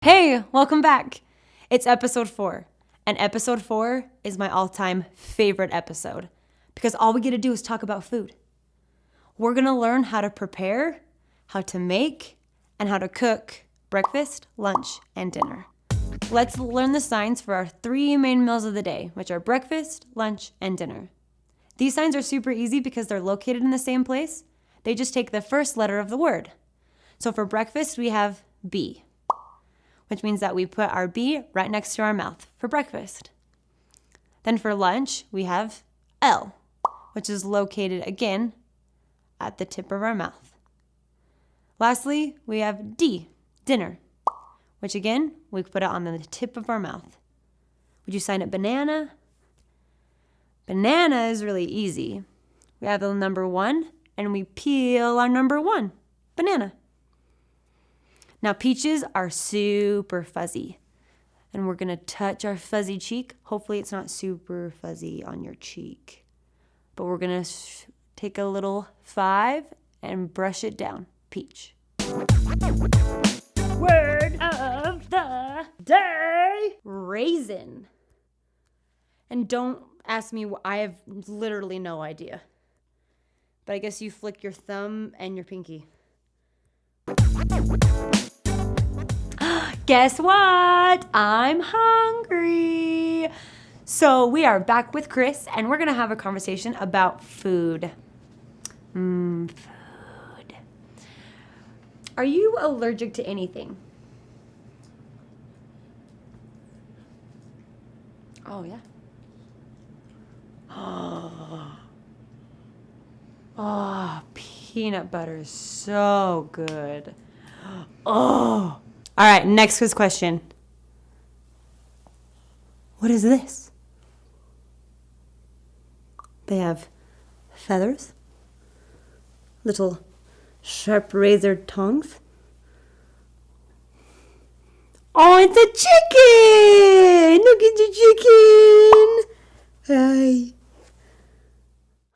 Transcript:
Hey, welcome back. It's episode 4, and episode 4 is my all-time favorite episode because all we get to do is talk about food. We're going to learn how to prepare, how to make, and how to cook breakfast, lunch, and dinner. Let's learn the signs for our 3 main meals of the day, which are breakfast, lunch, and dinner. These signs are super easy because they're located in the same place. They just take the first letter of the word. So for breakfast, we have B, which means that we put our B right next to our mouth for breakfast. Then for lunch, we have L, which is located again at the tip of our mouth. Lastly, we have D, dinner, which again, we put it on the tip of our mouth. Would you sign it banana? Banana is really easy. We have the number 1, and we peel our number 1, banana. Now, peaches are super fuzzy, and we're going to touch our fuzzy cheek. Hopefully, it's not super fuzzy on your cheek, but we're going to take a little 5 and brush it down. Peach. Word of the day, raisin. And don't ask me, I have literally no idea, but I guess you flick your thumb and your pinky. Guess what? I'm hungry. So we are back with Chris, and we're going to have a conversation about food. Food. Are you allergic to anything? Oh, yeah. Oh, peanut butter is so good. Oh. All right, next quiz question. What is this? They have feathers, little sharp razor tongs. Oh, it's a chicken! Look at the chicken! Hi.